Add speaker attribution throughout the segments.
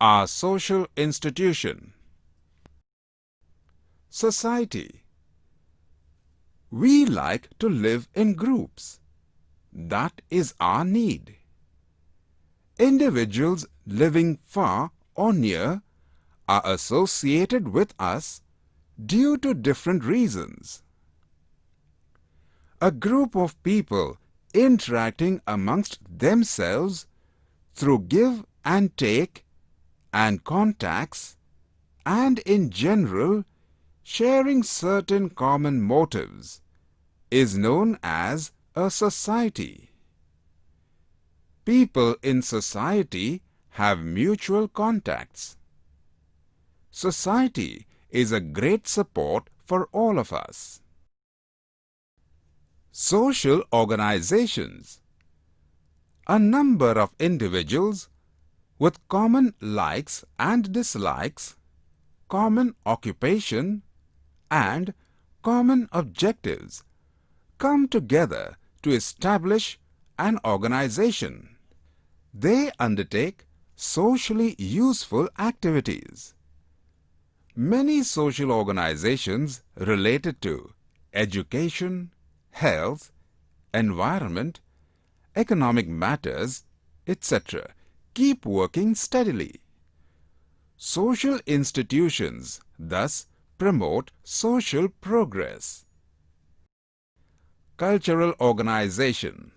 Speaker 1: Our social institution. Society. We like to live in groups. That is our need. Individuals living far or near are associated with us due to different reasons. A group of people interacting amongst themselves through give and take and contacts, and in general sharing certain common motives, is known as a society. People in society have mutual contacts. Society is a great support for all of us. Social organizations. A number of individuals with common likes and dislikes, common occupation, and common objectives come together to establish an organization. They undertake socially useful activities. Many social organizations related to education, health, environment, economic matters, etc. keep working steadily. Social institutions thus promote social progress. Cultural organization.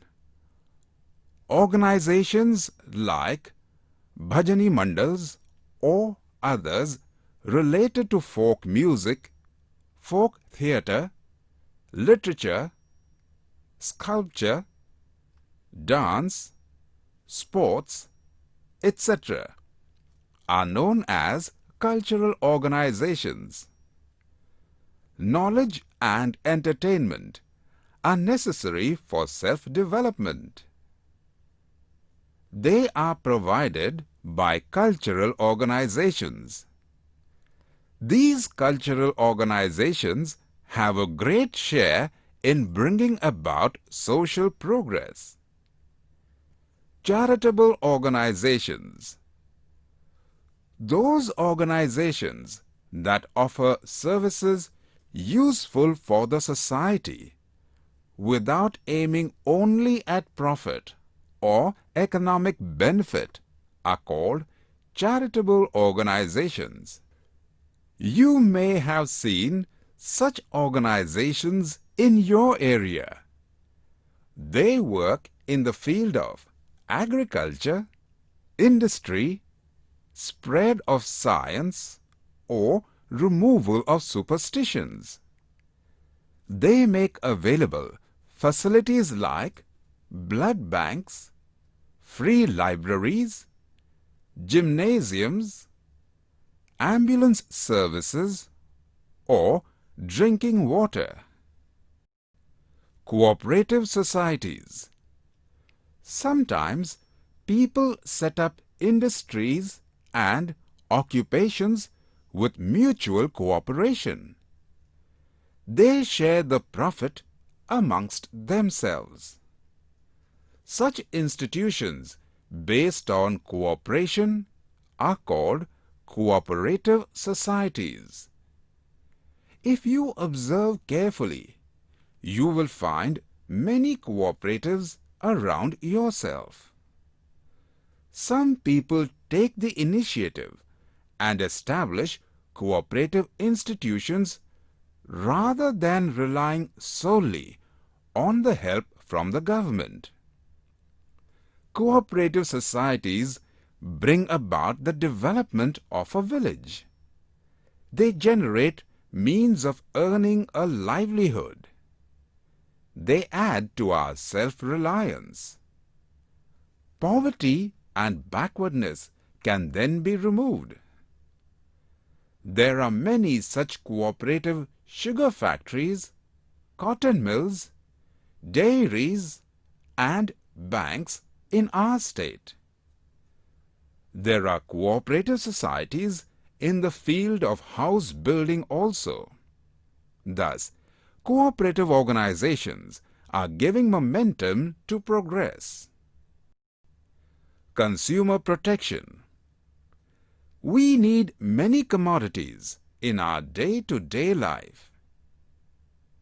Speaker 1: Organizations like bhajani mandals or others related to folk music, folk theatre, literature, sculpture, dance, sports, etc. are known as cultural organizations. Knowledge and entertainment are necessary for self-development. They are provided by cultural organizations. These cultural organizations have a great share in bringing about social progress. Charitable organizations. Those organizations that offer services useful for the society without aiming only at profit or economic benefit are called charitable organizations. You may have seen such organizations in your area. They work in the field of agriculture, industry, spread of science, or removal of superstitions. They make available facilities like blood banks, free libraries, gymnasiums, ambulance services, or drinking water. Cooperative societies. Sometimes people set up industries and occupations with mutual cooperation. They share the profit amongst themselves. Such institutions based on cooperation are called cooperative societies. If you observe carefully, you will find many cooperatives around yourself. Some people take the initiative and establish cooperative institutions rather than relying solely on the help from the government. Cooperative societies bring about the development of a village. They generate means of earning a livelihood. They add to our self-reliance. Poverty and backwardness can then be removed. There are many such cooperative sugar factories, cotton mills, dairies, and banks in our state. There are cooperative societies in the field of house building also. Thus, cooperative organizations are giving momentum to progress. Consumer protection. We need many commodities in our day-to-day life.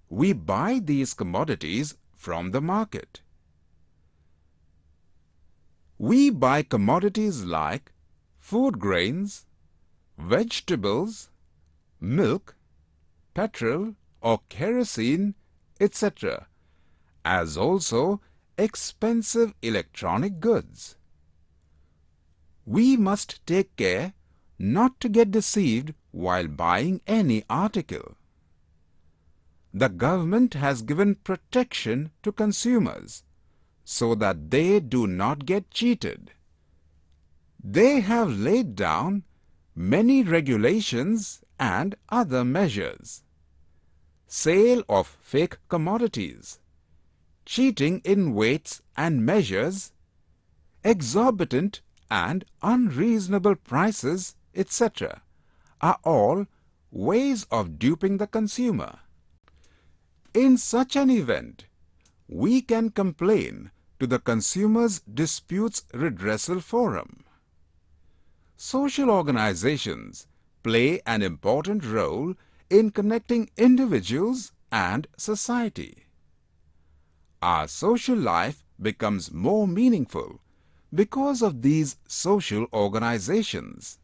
Speaker 1: We buy these commodities from the market. We buy commodities like food grains, vegetables, milk, petrol or kerosene, etc., as also expensive electronic goods. We must take care not to get deceived while buying any article. The government has given protection to consumers so that they do not get cheated. They have laid down many regulations and other measures. Sale of fake commodities, cheating in weights and measures, exorbitant and unreasonable prices, etc., are all ways of duping the consumer. In such an event, we can complain to the Consumers' Disputes Redressal Forum. Social organizations play an important role in connecting individuals and society. Our social life becomes more meaningful because of these social organizations.